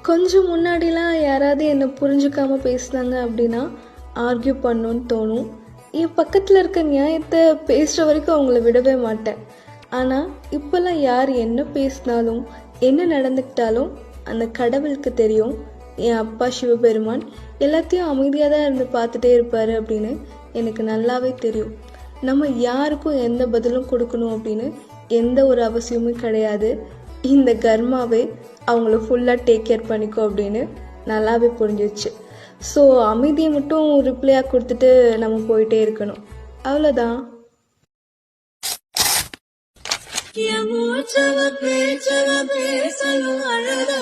கொஞ்சம் முன்னாடிலாம் யாராவது என்னை புரிஞ்சுக்காம பேசுனாங்க அப்படின்னா ஆர்கியூ பண்ணணும்னு தோணும். என் பக்கத்தில் இருக்க நியாயத்தை பேசுகிற வரைக்கும் அவங்கள விடவே மாட்டேன். ஆனால் இப்போல்லாம் யார் என்ன பேசினாலும் என்ன நடந்துக்கிட்டாலும் அந்த கடவுளுக்கு தெரியும், என் அப்பா சிவபெருமான் எல்லாத்தையும் அமைதியாக தான் இருந்து பார்த்துட்டே இருப்பார் அப்படின்னு எனக்கு நல்லாவே தெரியும். நம்ம யாருக்கும் எந்த பதிலும் கொடுக்கணும் அப்படின்னு எந்த ஒரு அவசியமும் கிடையாது. இந்த கர்மாவே அவங்கள ஃபுல்லாக டேக் கேர் பண்ணிக்கோ அப்படின்னு நல்லாவே புரிஞ்சிச்சு. ஸோ அமைதியை மட்டும் ரிப்ளையாக கொடுத்துட்டு நம்ம போயிட்டே இருக்கணும், அவ்வளோதான். பேசணும் அழகா